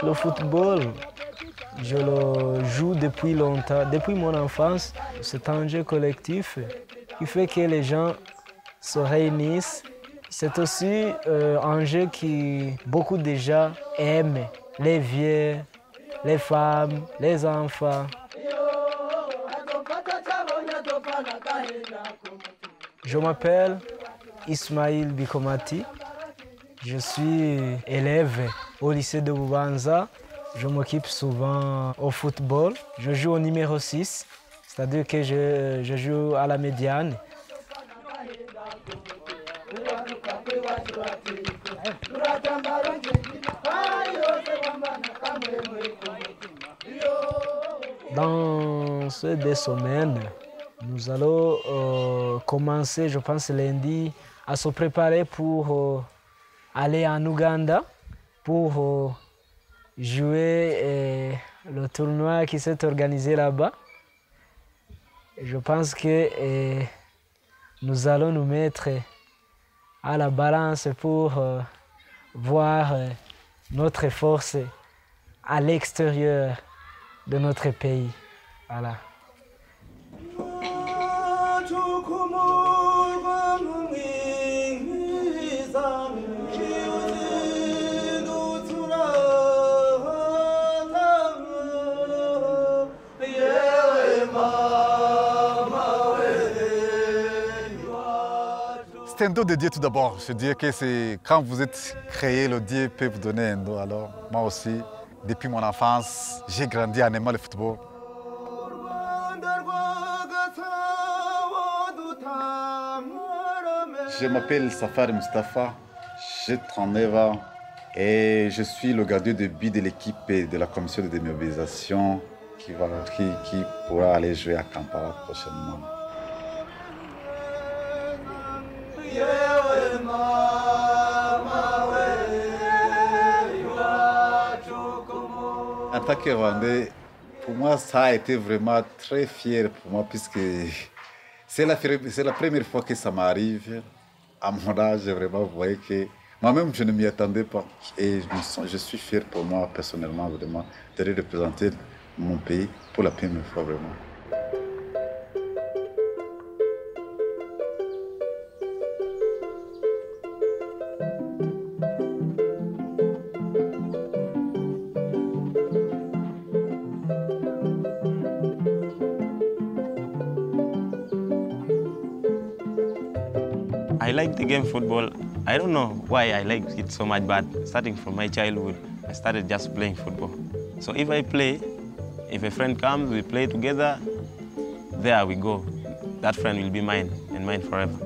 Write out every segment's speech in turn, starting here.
Le football, je le joue depuis longtemps, depuis mon enfance. C'est un jeu collectif qui fait que les gens se réunissent. C'est aussi un jeu que beaucoup de gens aiment, les vieux, les femmes, les enfants. Je m'appelle Ismaïl Bikomati. Je suis élève au lycée de Bubanza. Je m'occupe souvent au football. Je joue au numéro 6, c'est-à-dire que je joue à la médiane. Dans ces 2 semaines, nous allons commencer, je pense lundi, à se préparer pour aller en Ouganda pour jouer le tournoi qui s'est organisé là-bas. Je pense que nous allons nous mettre à la balance pour voir notre force à l'extérieur de notre pays. Voilà. C'est un don de Dieu tout d'abord. Je dirais que c'est quand vous êtes créé, le Dieu peut vous donner un don. Alors moi aussi, depuis mon enfance, j'ai grandi en aimant le football. Je m'appelle Safar Mustafa, j'ai 39 ans et je suis le gardien de but de l'équipe de la commission de démobilisation qui pourra aller jouer à Kampala prochainement. En tant que Rwandais, pour moi, ça a été vraiment très fier pour moi puisque c'est la première fois que ça m'arrive. À mon âge, vraiment, vous voyez que moi-même, je ne m'y attendais pas. Et je suis fier pour moi, personnellement, vraiment, de représenter mon pays pour la première fois, vraiment. I like the game football. I don't know why I like it so much, but starting from my childhood, I started just playing football. So if I play, if a friend comes, we play together, there we go. That friend will be mine and mine forever.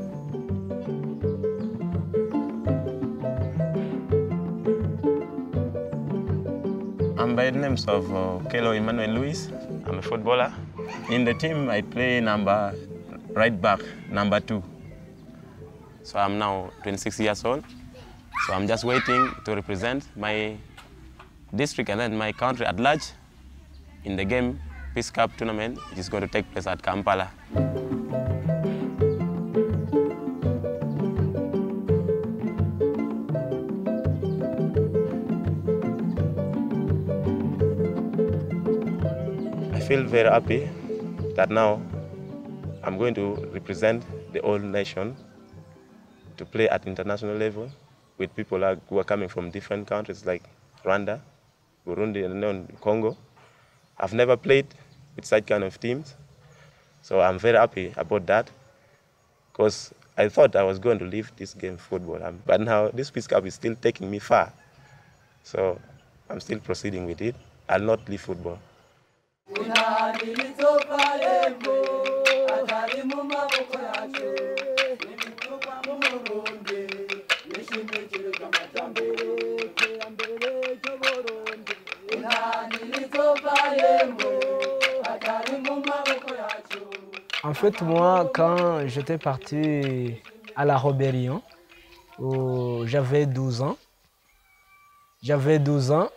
I'm by the names of Kelo Emmanuel Luis. I'm a footballer. In the team, I play right back, number 2. So I'm now 26 years old. So I'm just waiting to represent my district and then my country at large in the game Peace Cup tournament, which is going to take place at Kampala. I feel very happy that now I'm going to represent the whole nation to play at international level with people who are coming from different countries like Rwanda, Burundi, and Congo. I've never played with such kind of teams, so I'm very happy about that because I thought I was going to leave this game football, but now this Peace Cup is still taking me far, so I'm still proceeding with it. I'll not leave football. En fait, moi, quand j'étais parti à la rébellion. J'avais 12 ans. J'avais 12 ans.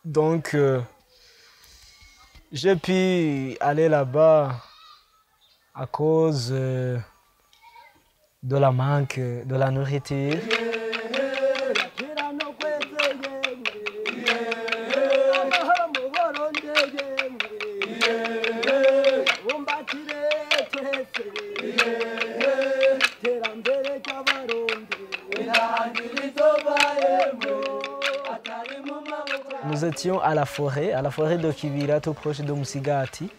Donc, j'ai pu aller là-bas à cause de la manque de la nourriture. Nous étions à la forêt de Kivira, tout proche de Musigati.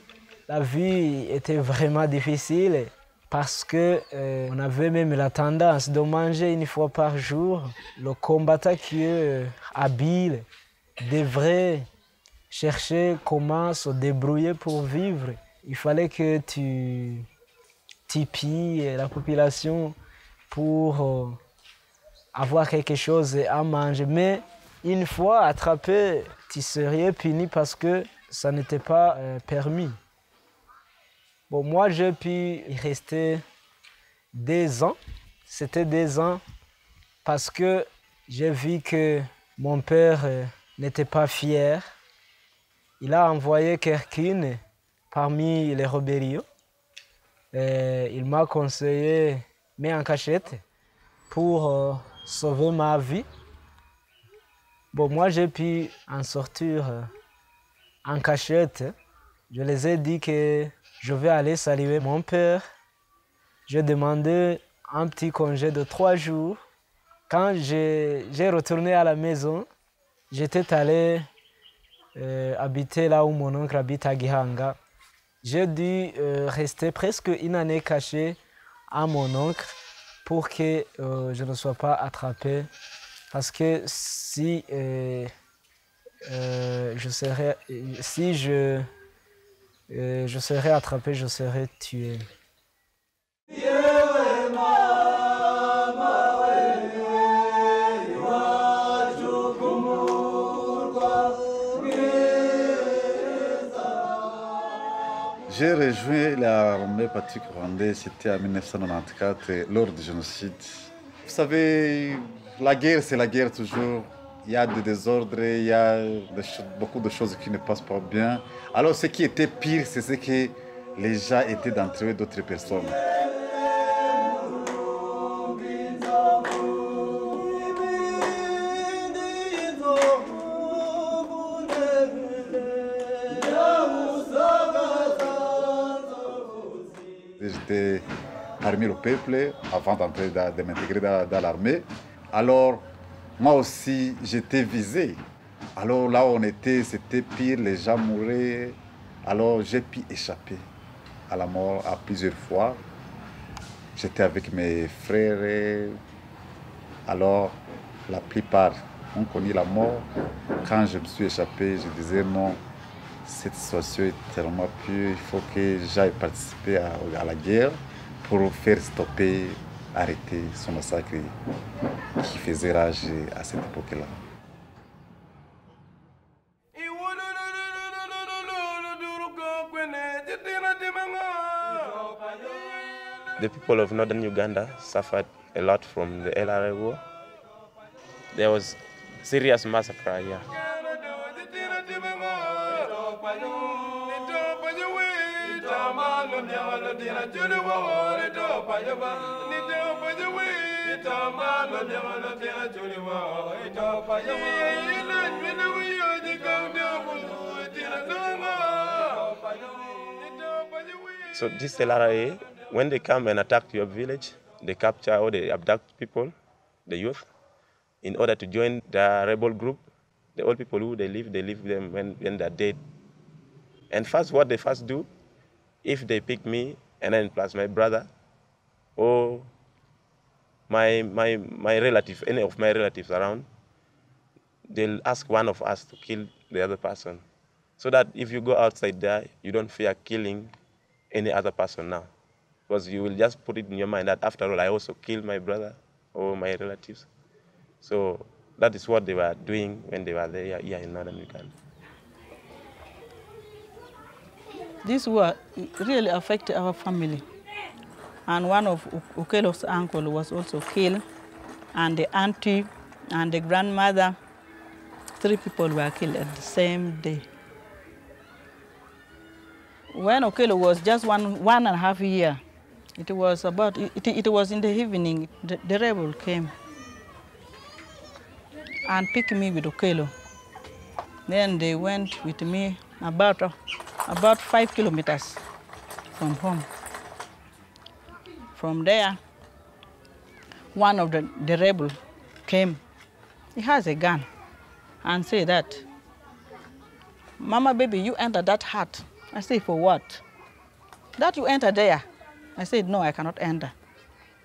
La vie était vraiment difficile parce qu'on avait même la tendance de manger une fois par jour. Le combattant qui est habile devrait chercher comment se débrouiller pour vivre. Il fallait que tu pilles la population pour avoir quelque chose à manger. Mais une fois attrapé, tu serais puni parce que ça n'était pas permis. Bon, moi, j'ai pu y rester 2 ans. C'était 2 ans parce que j'ai vu que mon père n'était pas fier. Il a envoyé quelqu'un parmi les rébellions. Il m'a conseillé, mais en cachette, pour sauver ma vie. Bon, moi, j'ai pu en sortir en cachette. Je les ai dit que je vais aller saluer mon père. J'ai demandé un petit congé de 3 jours. Quand j'ai retourné à la maison, j'étais allé habiter là où mon oncle habite à Gihanga. J'ai dû rester presque une année caché à mon oncle pour que je ne sois pas attrapé. Parce que si je serais attrapé, je serais tué. J'ai rejoint l'armée patriotique rwandaise, c'était en 1994, lors du génocide. Vous savez, la guerre, c'est la guerre toujours. Il y a des désordres, il y a beaucoup de choses qui ne passent pas bien. Alors, ce qui était pire, c'est ce que les gens étaient d'entraîner d'autres personnes. J'étais parmi le peuple avant de m'intégrer dans l'armée. Alors, moi aussi, j'étais visé. Alors là où on était, c'était pire, les gens mouraient. Alors j'ai pu échapper à la mort à plusieurs fois. J'étais avec mes frères. Alors, la plupart ont connu la mort. Quand je me suis échappé, je disais non, cette situation est tellement pure, il faut que j'aille participer à la guerre pour faire stopper, arrêter ce massacre qui faisait rage à cette époque-là. The people of northern Uganda suffered a lot from the LRA war. There was serious massacre here. So this LRA, when they come and attack your village, they capture or they abduct people, the youth, in order to join the rebel group. The old people who they leave them when they're dead. And first, what they first do, if they pick me and then plus my brother or my relative, any of my relatives around, they'll ask one of us to kill the other person. So that if you go outside there, you don't fear killing any other person now. Because you will just put it in your mind that after all, I also killed my brother or my relatives. So that is what they were doing when they were there here in northern Uganda. This war really affected our family And one of Okello's uncle was also killed, and the auntie and the grandmother, 3 people were killed at the same day. When Okello was just one and a half year, it was in the evening, the rebel came and picked me with Okello. Then they went with me about 5 kilometers from home. From there, one of the rebel came. He has a gun and said that, "Mama, baby, you enter that hut." I said, "For what?" "That you enter there." I said, "No, I cannot enter."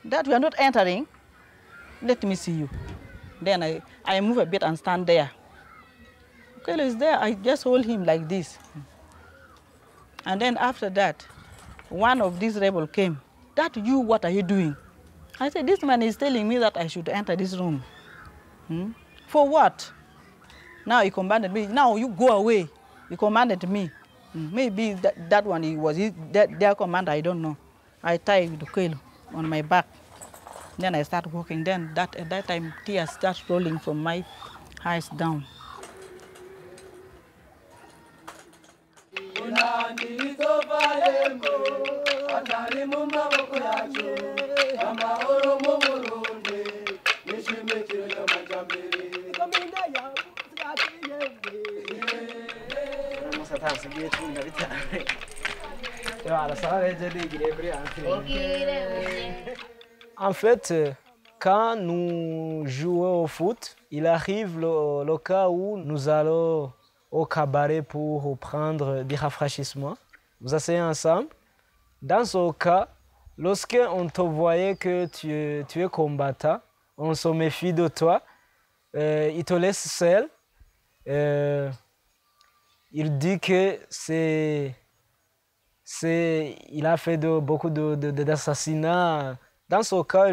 "That you are not entering? Let me see you." Then I move a bit and stand there. Okello is there. I just hold him like this. And then after that, one of these rebels came. "That you, what are you doing?" I said, "This man is telling me that I should enter this room." "For what?" Now he commanded me, "Now you go away." He commanded me. Maybe that one was their command, I don't know. I tied Okello on my back. Then I start walking. Then at that time, tears start rolling from my eyes down. En fait, quand nous jouons au foot, il arrive le cas où nous allons au cabaret pour prendre du rafraîchissement. Vous asseyez ensemble. Dans ce cas, lorsqu'on te voyait que tu es combattant, on se méfie de toi, il te laisse seul. Il dit que il a fait beaucoup d'assassinats. Dans ce cas,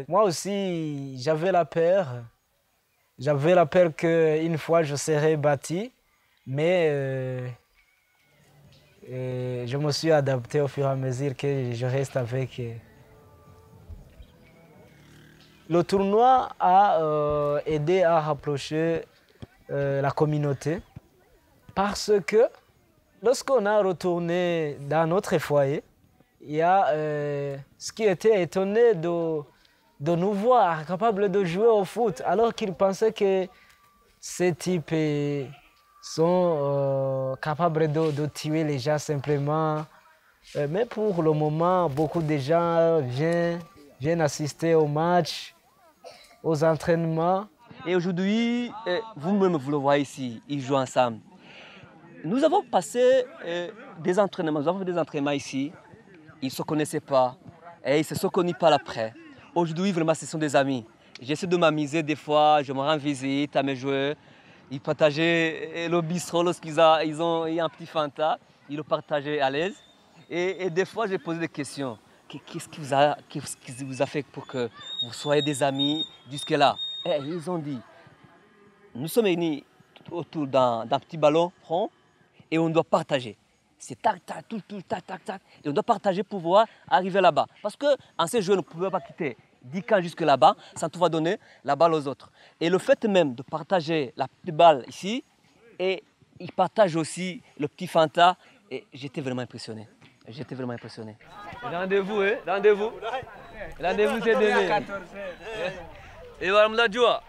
moi aussi, j'avais la peur. J'avais la peur qu'une fois je serais battu, mais je me suis adapté au fur et à mesure que je reste avec. Le tournoi a aidé à rapprocher la communauté parce que lorsqu'on a retourné dans notre foyer, il y a ce qui était étonné de nous voir capables de jouer au foot, alors qu'ils pensaient que ces types sont capables de tuer les gens simplement. Mais pour le moment, beaucoup de gens viennent assister aux matchs, aux entraînements. Et aujourd'hui, vous-même, vous le voyez ici, ils jouent ensemble. Nous avons passé des entraînements, nous avons fait des entraînements ici. Ils ne se connaissaient pas et ils ne se sont connus par après. Aujourd'hui, vraiment, ce sont des amis. J'essaie de m'amuser des fois, je me rends visite à mes joueurs. Ils partageaient le bistrot lorsqu'ils ont eu un petit Fanta. Ils le partageaient à l'aise. Et des fois, j'ai posé des questions. Qu'est-ce qui vous a fait pour que vous soyez des amis jusque-là? Et ils ont dit, nous sommes unis autour d'un petit ballon rond et on doit partager. C'est tac, tac, tout, tac, tac, tac. Et on doit partager pour pouvoir arriver là-bas. Parce qu'en ces jeux, on ne pouvait pas quitter 10 camps jusque là-bas sans pouvoir donner la balle aux autres. Et le fait même de partager la petite balle ici, et ils partagent aussi le petit Fanta, et j'étais vraiment impressionné. J'étais vraiment impressionné. Rendez-vous, hein? Rendez-vous. Rendez-vous, c'est demain. Et voilà, mnajua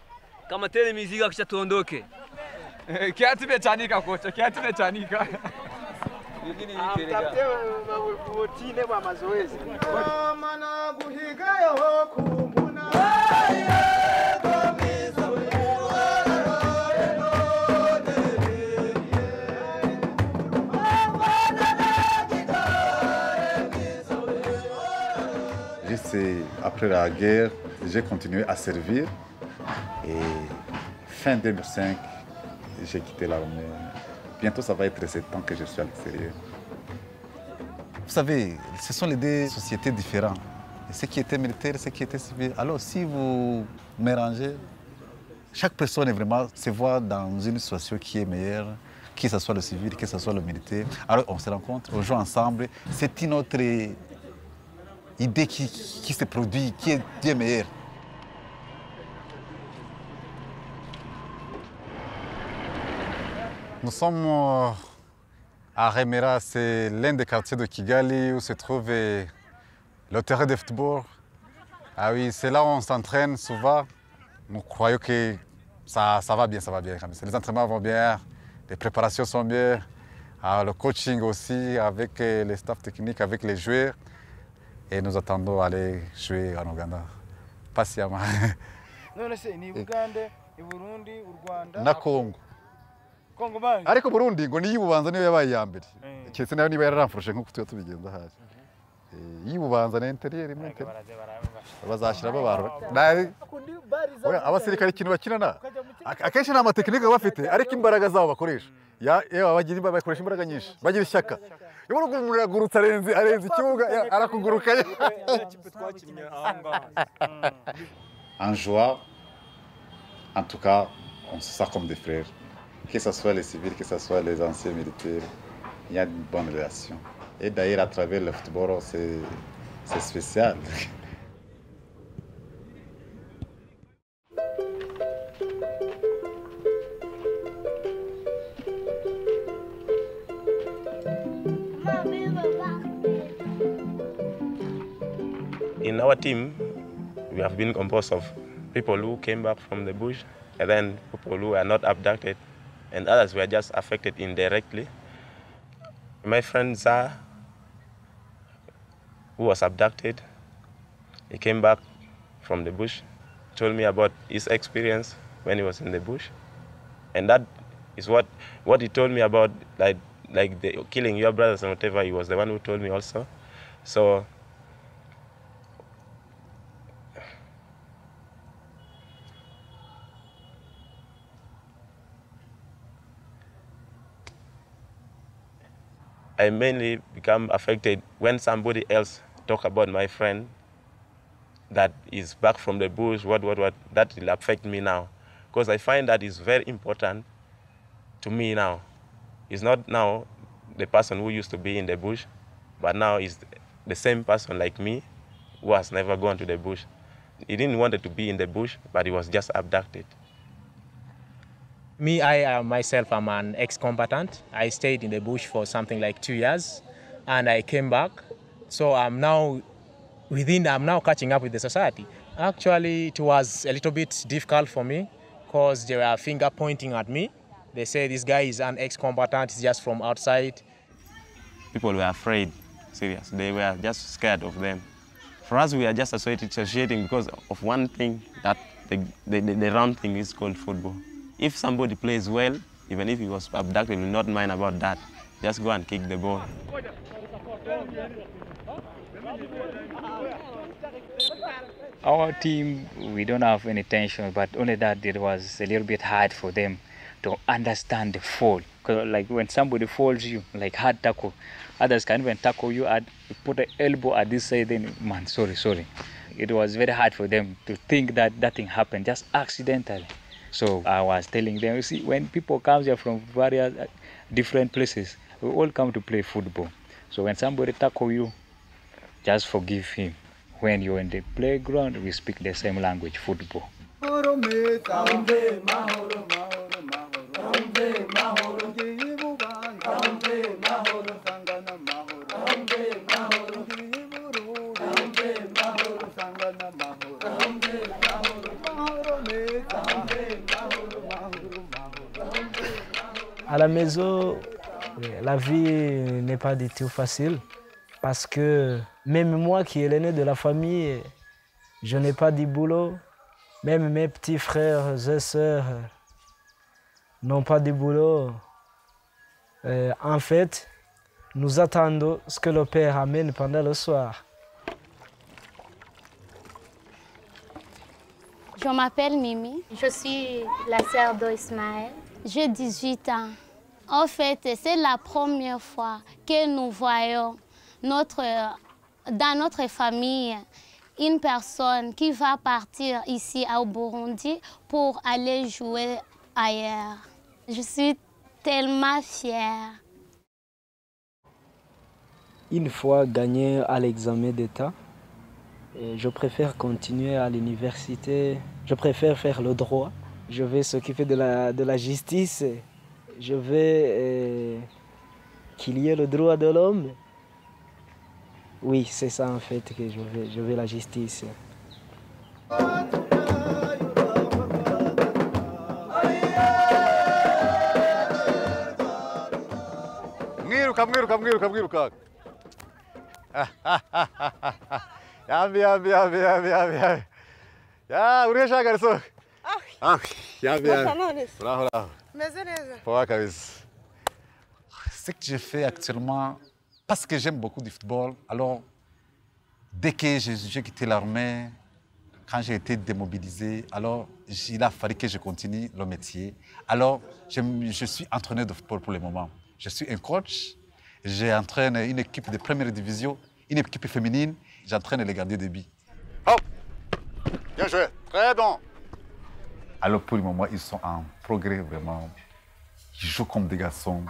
kama tele mizigo kisha tuondoke. Kiatu imechanika kocha, kiatu imechanika. Utine wa mazoezi. Juste après la guerre, j'ai continué à servir et fin 2005, j'ai quitté l'armée. Bientôt, ça va être 7 ans que je suis à l'extérieur. Vous savez, ce sont les deux sociétés différentes. Ce qui était militaire, ce qui était civil. Alors, si vous mélangez, chaque personne est vraiment se voit dans une situation qui est meilleure, que ce soit le civil, que ce soit le militaire. Alors, on se rencontre, on joue ensemble. C'est une autre idée qui se produit, qui est meilleure. Nous sommes à Remera, c'est l'un des quartiers de Kigali où se trouve le terrain de football. Ah oui, c'est là où on s'entraîne souvent. Nous croyons que ça va bien, ça va bien. Les entraînements vont bien, les préparations sont bien, le coaching aussi avec les staffs techniques, avec les joueurs. Et nous attendons aller jouer en Ouganda, patiemment. Na Congo. Ariko Burundi ngo niyo Bubanza niyo yabaye ya mbere. Cyese nayo niba yararamfurushe nkuko tuba tubigenza hasi. Iyo Bubanza na interieur imwe bazashira babaro. Abasirikare ikintu bakinana akenshi nta matekinike bafite ariko imbaraga zabo bakoresha. Bagira bakoresha imbaraga nyinshi. Bagira ishyaka. Iyo umuntu yagurutse arenze ikibuga arakuguruka. En joie, en tout cas, on se sent comme des frères. Que ce soit les civils, que ce soit les anciens militaires, il y a une bonne relation. Et d'ailleurs, à travers le football, c'est spécial. In our team, we have been composed of people who came back from the bush, and then people who were not abducted, and others were just affected indirectly. My friend Zah, who was abducted, he came back from the bush, told me about his experience when he was in the bush, and that is what he told me about, like the killing your brothers and whatever. He was the one who told me also. So I mainly become affected when somebody else talk about my friend that is back from the bush, what, that will affect me now. Because I find that is very important to me now. It's not now the person who used to be in the bush, but now is the same person like me who has never gone to the bush. He didn't want to be in the bush, but he was just abducted. Me, I myself am an ex-combatant. I stayed in the bush for something like 2 years, and I came back. So I'm now catching up with the society. Actually, it was a little bit difficult for me because they were finger pointing at me. They say this guy is an ex-combatant, he's just from outside. People were afraid, serious. They were just scared of them. For us, we are just associating because of one thing, that the round thing is called football. If somebody plays well, even if he was abducted, we will not mind about that. Just go and kick the ball. Our team, we don't have any tension, but only that it was a little bit hard for them to understand the fall. Because like when somebody falls you, like hard tackle, others can even tackle you, put an elbow at this side, then man, sorry. It was very hard for them to think that that thing happened just accidentally. So I was telling them, you see, when people come here from various different places, we all come to play football. So when somebody tackle you, just forgive him. When you're in the playground, we speak the same language, football. À la maison, la vie n'est pas du tout facile parce que même moi qui est l'aîné de la famille, je n'ai pas de boulot. Même mes petits frères et sœurs n'ont pas de boulot. En fait, nous attendons ce que le père amène pendant le soir. Je m'appelle Mimi. Je suis la sœur d'Ismaël. J'ai 18 ans. En fait, c'est la première fois que nous voyons dans notre famille une personne qui va partir ici au Burundi pour aller jouer ailleurs. Je suis tellement fière. Une fois gagné à l'examen d'État, Et je préfère continuer à l'université. Je préfère faire le droit. Je vais s'occuper de la justice. Je vais qu'il y ait le droit de l'homme. Oui, c'est ça en fait que je veux la justice. Mwiruka. Yambi. Ya, uresha garçom. Yambi. Bravo. Ce que je fais actuellement, parce que j'aime beaucoup du football, alors dès que j'ai quitté l'armée, quand j'ai été démobilisé, alors il a fallu que je continue le métier. Alors je suis entraîneur de football pour le moment. Je suis un coach, j'entraîne une équipe de première division, une équipe féminine, j'entraîne les gardiens de but. Hop! Bien joué, très bon! Alors pour le moment, ils sont en progrès vraiment. Ils jouent comme des garçons,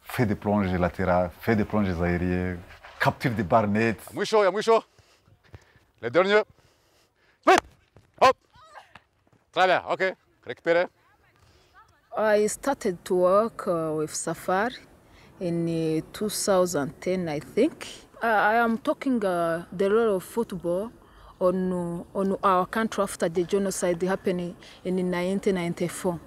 font des plonges latérales, font des plonges aériennes, capturent des barres nettes. Muy chaud. Le dernier. Vite! Hop! Très bien, ok. Récupérez. I started to work with Safari in 2010, I think. I am talking the role of football on our country after the genocide happening in 1994.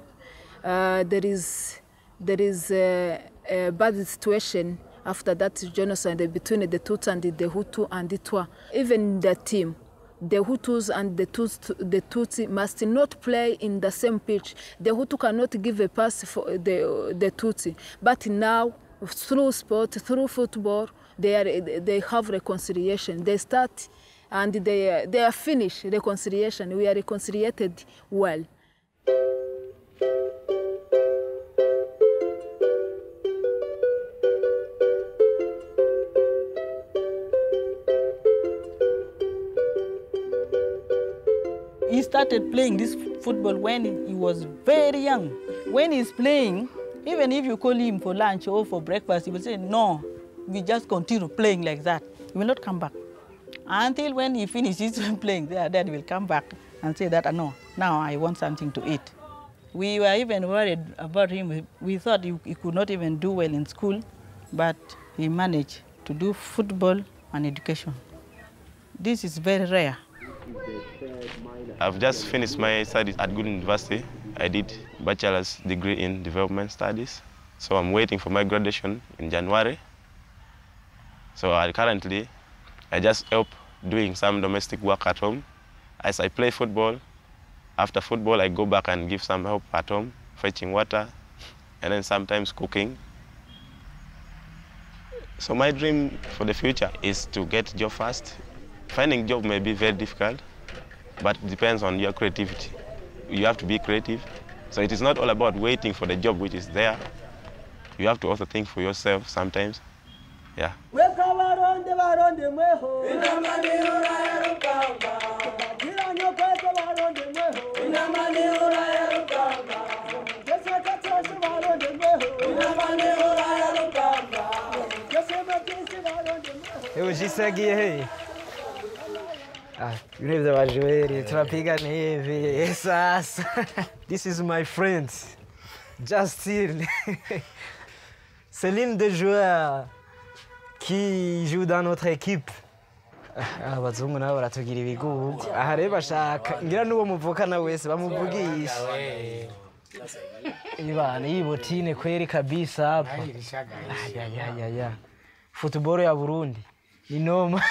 There is a bad situation after that genocide between the Tutsi and the Hutu and the Twa. Even the team, the Hutus and the Tutsi must not play in the same pitch. The Hutu cannot give a pass for the Tutsi. But now, through sport, through football, they have reconciliation. They start and they are finished reconciliation. We are reconciliated well. He started playing this football when he was very young. When he's playing, even if you call him for lunch or for breakfast, he will say, no, we just continue playing like that. He will not come back. Until when he finishes playing there, then he will come back and say that, no, now I want something to eat. We were even worried about him. We thought he could not even do well in school, but he managed to do football and education. This is very rare. I've just finished my studies at Good University. I did bachelor's degree in development studies. So I'm waiting for my graduation in January. So currently, I just help doing some domestic work at home. As I play football, after football, I go back and give some help at home, fetching water, and then sometimes cooking. So my dream for the future is to get a job first. Finding a job may be very difficult, but it depends on your creativity. You have to be creative. So it is not all about waiting for the job which is there. You have to also think for yourself sometimes. Yeah. Eu segue aí. Neve da Bajoeira, Trapiga Neve, essas. This is my friend, Justin. C'est l'un des joueurs qui joue dans notre équipe. Abazungu nabo baratugira ibigugu. Aha rero bashaka ngira n'uwo muvukana wese bamuvugisha. Ibana yibotine kweri kabisa hapa. Ya. Football ya Burundi ni noma.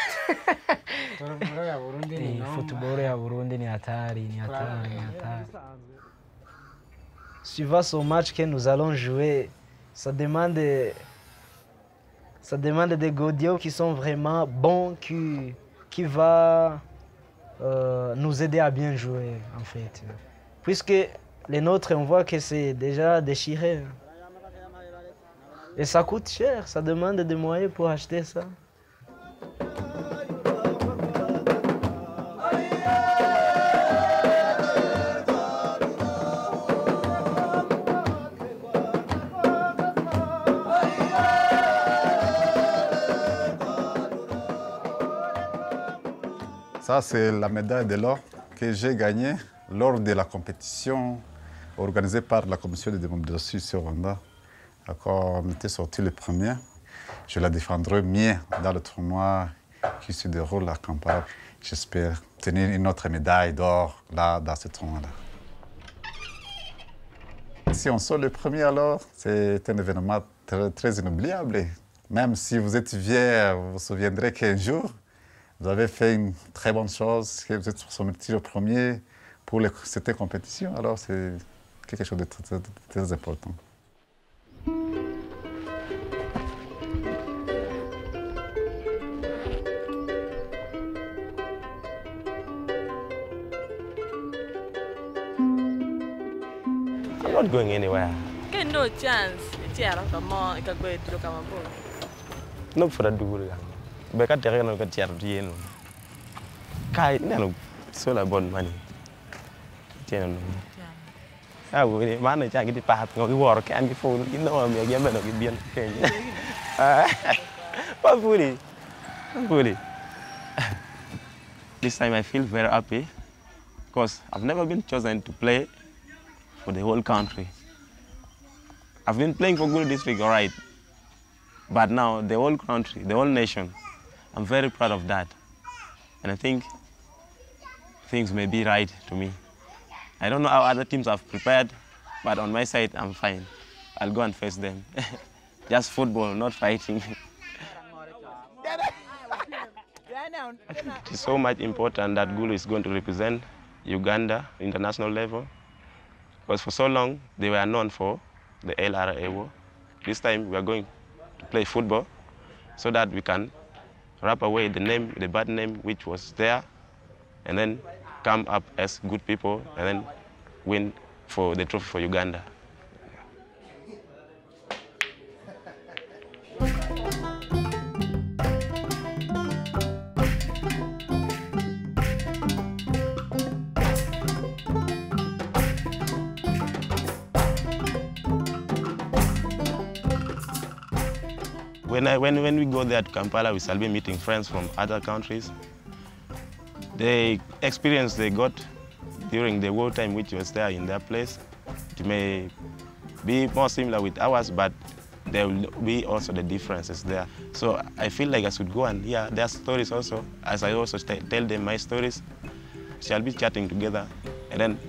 Football ya Burundi ni hatari. Suivant ce match que nous allons jouer, ça demande des godios qui sont vraiment bons, qui va nous aider à bien jouer en fait. Puisque les nôtres, on voit que c'est déjà déchiré. Et ça coûte cher, ça demande des moyens pour acheter ça. Ça, c'est la médaille de l'or que j'ai gagnée lors de la compétition organisée par la Commission de démobilisation ici au Rwanda. Quand on était sorti le premier, je la défendrai mieux dans le tournoi qui se déroule à Kampala. J'espère obtenir une autre médaille d'or là, dans ce tournoi-là. Si on sort le premier, alors, c'est un événement très inoubliable. Même si vous êtes vieux, vous vous souviendrez qu'un jour, vous avez fait une très bonne chose, que vous êtes sorti le premier pour cette compétition. Alors, c'est quelque chose de très important. I'm not going anywhere. No chance. No for that do. Because they don't get tired of the Kai, no, it's all about money. I will manage. I get the path. No work and before you know I'm a gamer of the But fully. This time I feel very happy because I've never been chosen to play for the whole country. I've been playing for Gulu District, all right, but now the whole country, the whole nation, I'm very proud of that. And I think things may be right to me. I don't know how other teams have prepared, but on my side, I'm fine. I'll go and face them. Just football, not fighting. It's so much important that Gulu is going to represent Uganda international level. Because for so long, they were known for the LRA. This time, we are going to play football so that we can wrap away the bad name which was there, and then come up as good people, and then win for the trophy for Uganda. When we go there to Kampala, we shall be meeting friends from other countries. The experience they got during the wartime which was there in their place, it may be more similar with ours, but there will be also the differences there. So I feel like I should go and hear their stories also, as I also tell them my stories. Shall be chatting together and then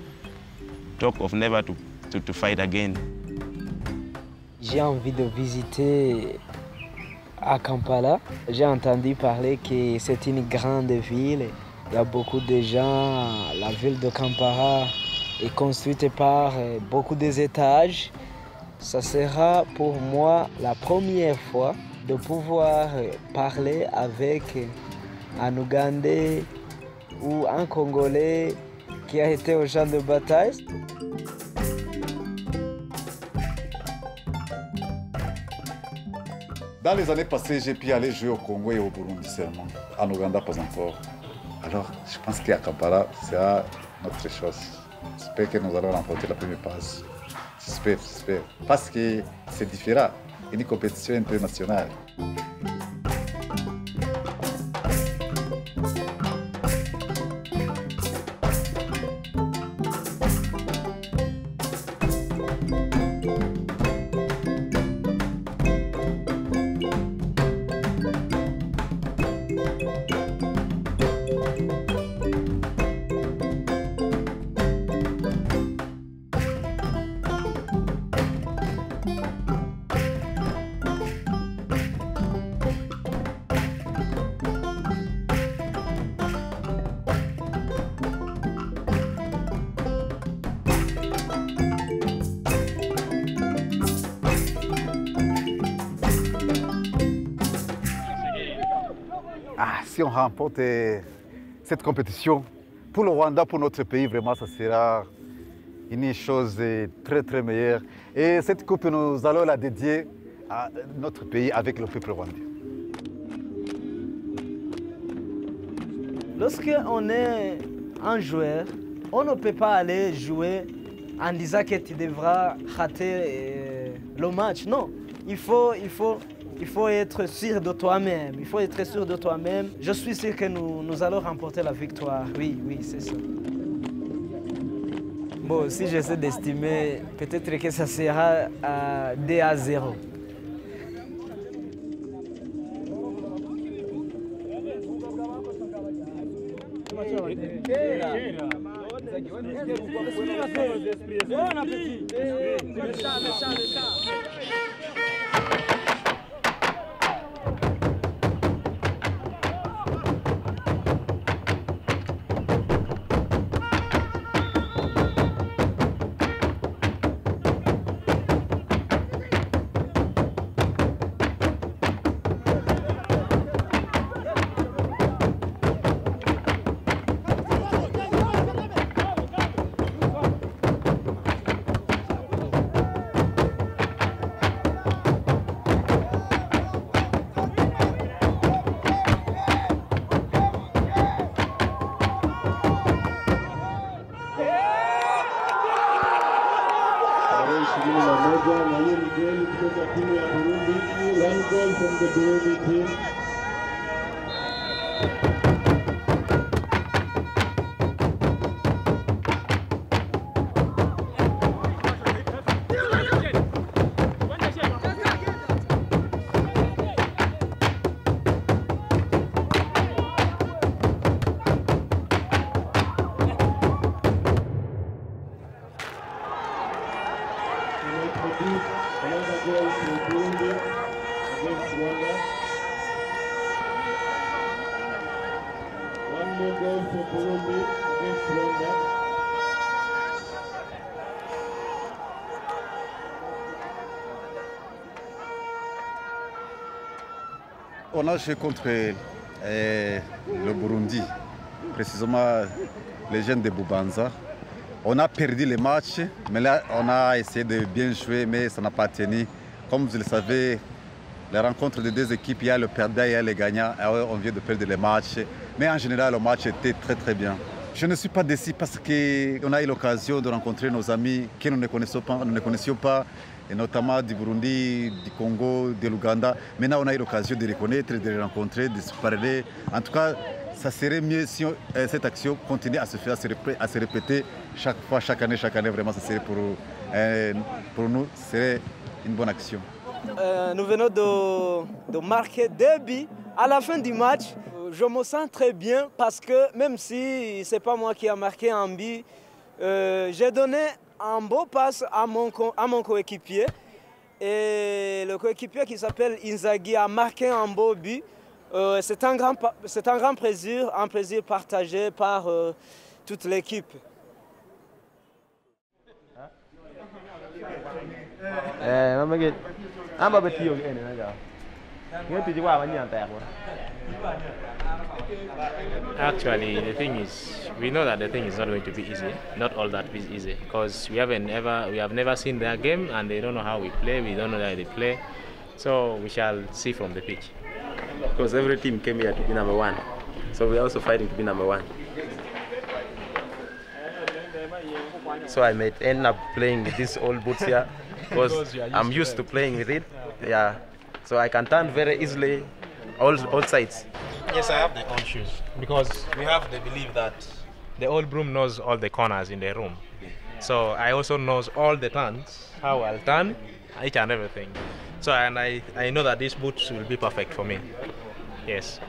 talk of never to fight again. J'ai envie de visiter à Kampala. J'ai entendu parler que c'est une grande ville. Il y a beaucoup de gens. La ville de Kampala est construite par beaucoup d'étages. Ça sera pour moi la première fois de pouvoir parler avec un Ougandais ou un Congolais qui a été au champ de bataille. Dans les années passées, j'ai pu aller jouer au Congo et au Burundi seulement. En Ouganda, pas encore. Alors, je pense qu'à Kampala, c'est notre chose. J'espère que nous allons remporter la première passe. J'espère. Parce que c'est différent. Une compétition internationale. Si on remporte cette compétition, pour le Rwanda, pour notre pays, vraiment, ça sera une chose très meilleure. Et cette coupe, nous allons la dédier à notre pays avec le peuple rwandais. Lorsqu'on est un joueur, on ne peut pas aller jouer en disant que tu devras rater le match. Non, il faut Il faut être sûr de toi-même. Il faut être sûr de toi-même. Je suis sûr que nous allons remporter la victoire. Oui, c'est ça. Bon, si j'essaie d'estimer, peut-être que ça sera 2-0. On a joué contre le Burundi, précisément les jeunes de Bubanza. On a perdu le match, mais là on a essayé de bien jouer, mais ça n'a pas tenu. Comme vous le savez, les rencontres des deux équipes, il y a le perdant et il y a le gagnant. On vient de perdre le match, mais en général le match était très bien. Je ne suis pas déçu parce qu'on a eu l'occasion de rencontrer nos amis que nous ne connaissions pas, et notamment du Burundi, du Congo, de l'Ouganda. Maintenant, on a eu l'occasion de les connaître, de les rencontrer, de se parler. En tout cas, ça serait mieux si cette action continue à se faire, à se répéter chaque fois, chaque année. Vraiment, ça serait pour nous, serait une bonne action. Nous venons de marquer 2 buts. À la fin du match, je me sens très bien parce que même si ce n'est pas moi qui ai marqué un but, j'ai donné un beau passe à mon coéquipier. Et le coéquipier qui s'appelle Inzaghi a marqué un beau but. C'est un grand plaisir, un plaisir partagé par toute l'équipe. Actually, the thing is, we know that the thing is not going to be easy. Not all that is easy, because we have never seen their game, and they don't know how we play. We don't know how they play, so we shall see from the pitch. Because every team came here to be number 1, so we're also fighting to be number 1. So I might end up playing with these old boots here, because I'm used to playing with it. Yeah, so I can turn very easily all sides. Yes, I have the old shoes, because we have the belief that the old broom knows all the corners in the room. So I also knows all the turns, how I'll turn, each and everything. So and I know that these boots will be perfect for me. Yes.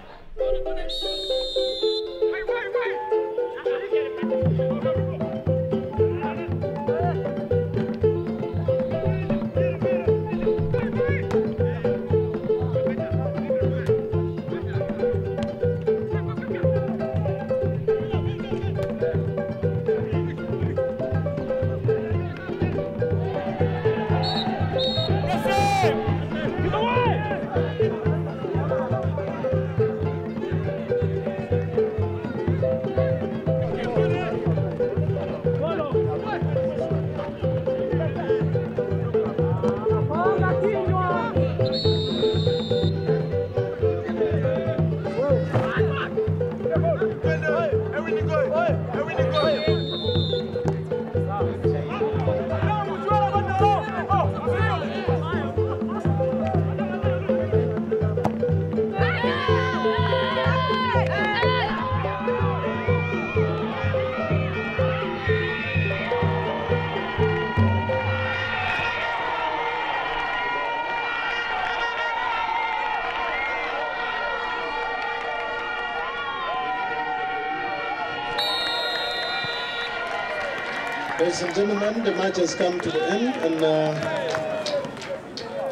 Ladies and gentlemen, the match has come to the end, and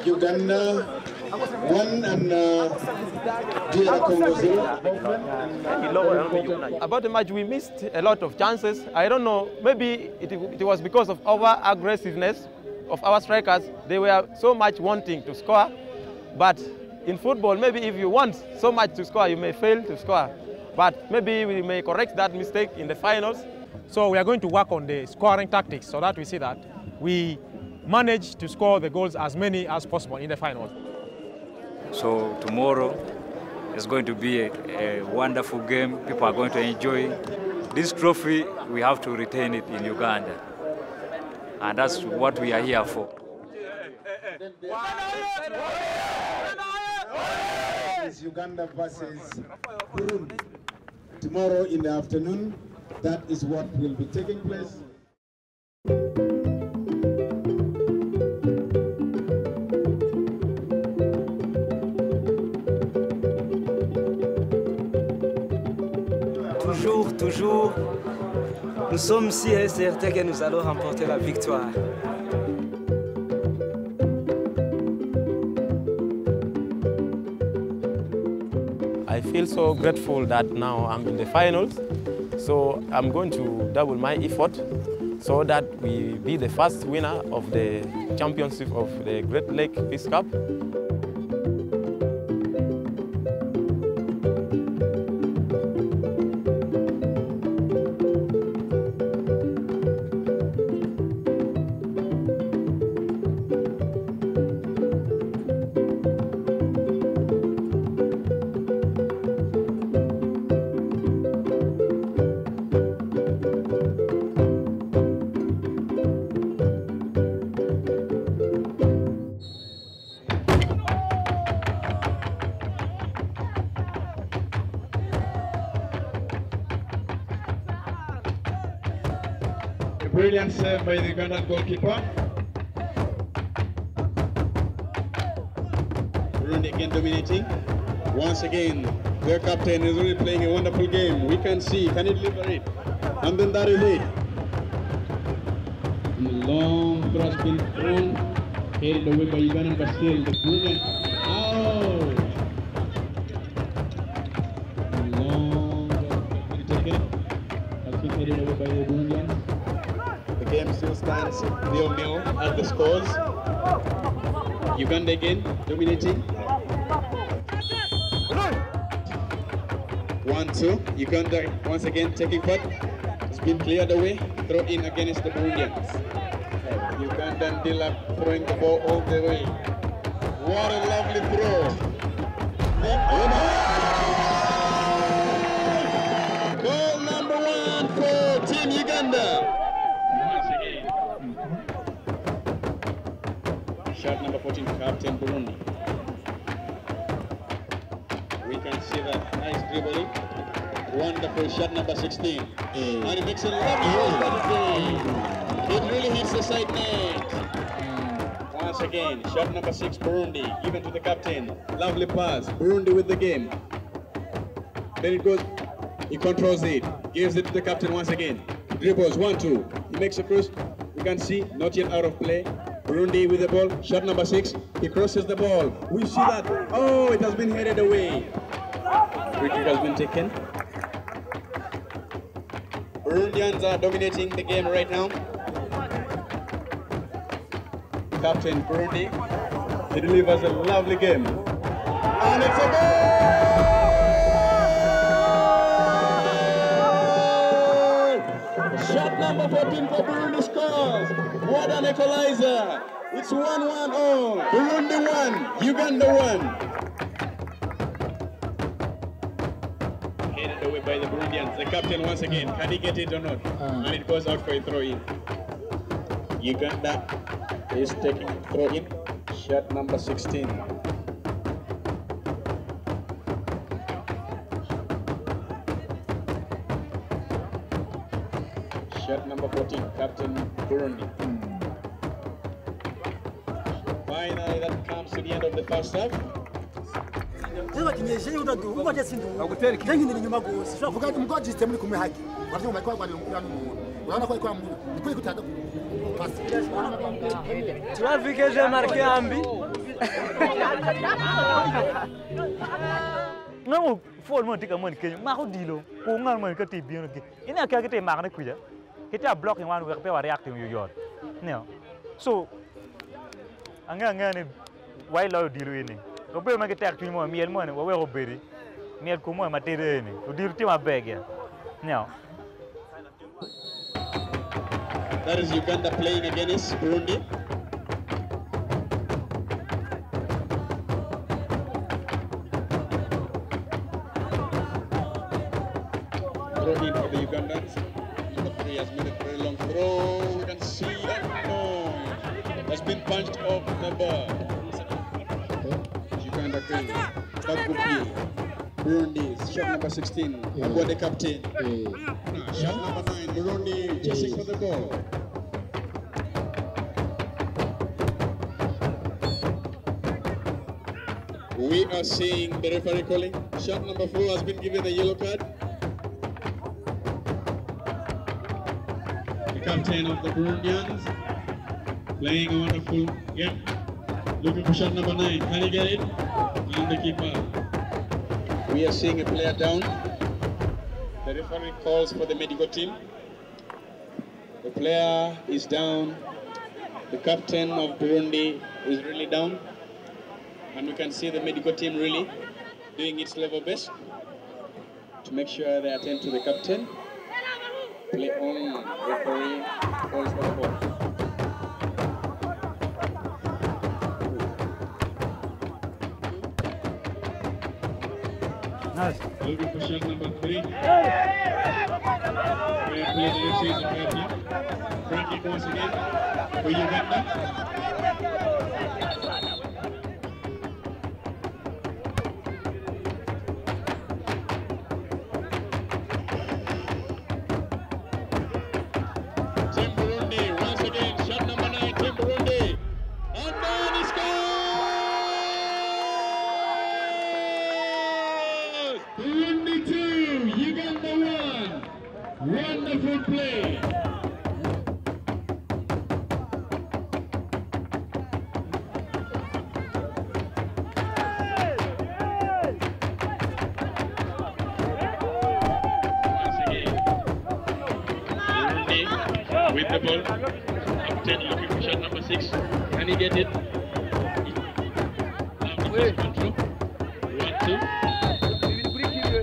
Uganda won and DR Congo 0. About the match, we missed a lot of chances. I don't know, maybe it was because of over-aggressiveness of our strikers. They were so much wanting to score, but in football, maybe if you want so much to score, you may fail to score. But maybe we may correct that mistake in the finals. So we are going to work on the scoring tactics so that we see that we manage to score the goals as many as possible in the finals. So tomorrow is going to be a wonderful game. People are going to enjoy this trophy. We have to retain it in Uganda, and that's what we are here for. It's Uganda versus Burundi. Tomorrow in the afternoon, that is what will be taking place. Toujours, nous sommes si certains que nous allons remporter la victoire. I feel so grateful that now I'm in the finals, so I'm going to double my effort so that we be the first winner of the championship of the Great Lake Peace Cup. Brilliant save by the Ugandan goalkeeper. Burundi again dominating. Once again, their captain is really playing a wonderful game. We can see, can he deliver it? And then that is it. And the long cross being thrown, carried away by Ugandan, but still the Burundian out. Long cross taken. That's been carried away by the Burundians. The game still stands 0-0 at the scores. Uganda again dominating. 1-2. Uganda once again taking part. It's been cleared away. Throw in against the Burundians. Ugandan Dilap throwing the ball all the way. What a lovely throw. Goal number 1 for Team Uganda. Shot number 14, Captain Burundi. We can see that nice dribbling. Wonderful shot number 16. And it makes a lovely shot. It really hits the side net. Once again, shot number 6, Burundi, given to the captain. Lovely pass. Burundi with the game. Then it goes, he controls it, gives it to the captain once again. Dribbles, 1-2. He makes a cross. You can see, not yet out of play. Burundi with the ball, shot number 6. He crosses the ball. We see that. Oh, it has been headed away. Free kick has been taken. Burundians are dominating the game right now. Captain Burundi, he delivers a lovely game. And it's a goal! Shot number 14 for Burundi scores. What an equalizer. It's 1-1 all. Burundi 1, Uganda 1. Headed away by the Burundians. The captain once again. Can he get it or not? And it goes out for a throw in. Uganda is taking throw in. Shot number 16. Shot number 14, Captain Burundi. Finally, that comes to the end of the first half. Tu as vu que j'ai marqué un but? Non, faut le monter comme que Maro Dilo, ou non, moi que tu es bien. Il n'y a qu'à te marrer quoi. Que tu as bloqué un ou repère réacter au York. Non. So, anga why law Dilo ini. Au peu que tu as tout le monde, miel moi, ou au berry. Miel comme moi, matériel ini. Au dire tu m'as bégé. Non. That is Uganda playing against Burundi. Throw in for the Ugandans. Number 3 has made a very long throw. We can see that has been punched off the ball. Uganda Queen. Bagupi. Burundi. Shot number 16. Agua the captain. Shot number 9. Burundi chasing for the ball. We are seeing the referee calling. Shot number 4 has been given a yellow card. The captain of the Burundians playing a wonderful game. Looking for shot number 9. Can he get it? And the keeper. We are seeing a player down. The referee calls for the medical team. The player is down. The captain of Burundi is really down. And we can see the medical team really doing its level best to make sure they attend to the captain. Play on, referee calls for the ball. Nice. Looking for shot number 3. Fair play, the FC is a fair play. Frankie once again for Uganda. Wonderful play. Once again, Burundi with the ball. Captain looking for shot number 6. Can he get it? Control. 1-2.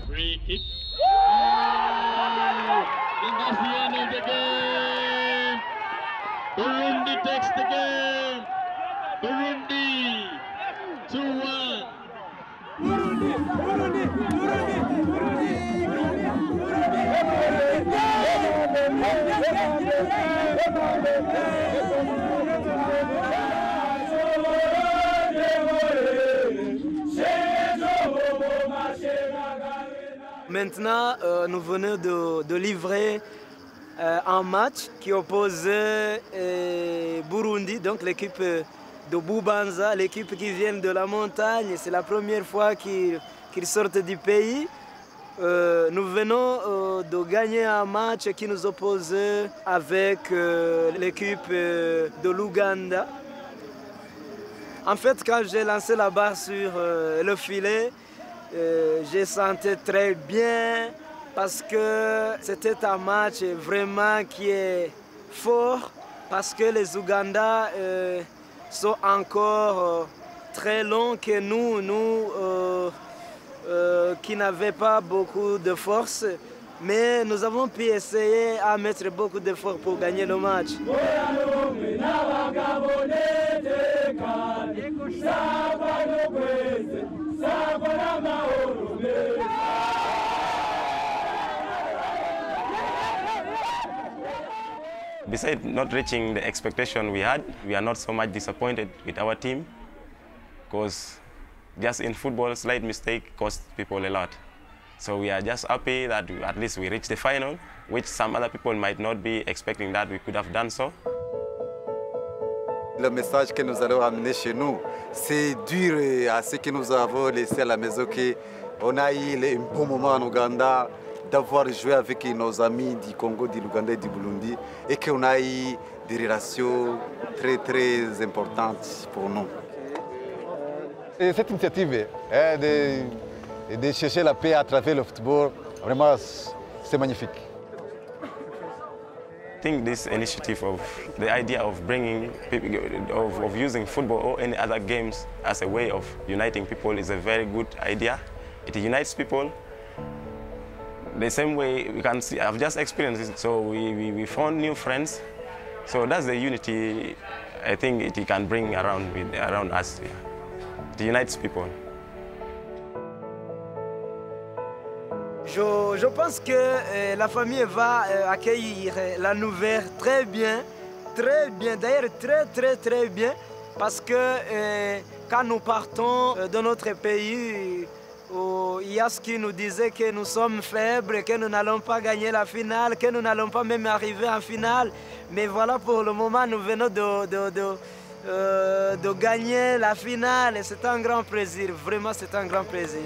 Free kick. And that's the end of the game. Burundi takes the game. Burundi 2-1. Burundi, Burundi, Burundi, Burundi, Maintenant, nous venons de livrer un match qui opposait Burundi, donc l'équipe de Bubanza, l'équipe qui vient de la montagne. C'est la première fois qu'ils sortent du pays. Nous venons de gagner un match qui nous opposait avec l'équipe de l'Ouganda. En fait, quand j'ai lancé la barre sur le filet, j'ai senti très bien parce que c'était un match vraiment qui est fort parce que les Ougandais sont encore très longs que nous qui n'avaient pas beaucoup de force, mais nous avons pu essayer à mettre beaucoup d'efforts pour gagner le match. Besides not reaching the expectation we had, we are not so much disappointed with our team because just in football, slight mistake costs people a lot. So we are just happy that at least we reached the final, which some other people might not be expecting that we could have done so. Le message que nous allons amener chez nous, c'est dur à ce que nous avons laissé à la maison qu'on a eu un bon moment en Ouganda, d'avoir joué avec nos amis du Congo, du Ouganda et du Burundi et qu'on a eu des relations très très importantes pour nous. Et cette initiative de chercher la paix à travers le football, vraiment c'est magnifique. I think this initiative of the idea of bringing people, of using football or any other games as a way of uniting people is a very good idea. It unites people. The same way we can see, I've just experienced it, so we found new friends. So that's the unity I think it can bring around us. Yeah. It unites people. Je pense que la famille va accueillir la nouvelle très bien, d'ailleurs très bien, parce que quand nous partons de notre pays, il y a ce qui nous disait que nous sommes faibles, que nous n'allons pas gagner la finale, que nous n'allons pas même arriver en finale. Mais voilà, pour le moment, nous venons de gagner la finale et c'est un grand plaisir, vraiment c'est un grand plaisir.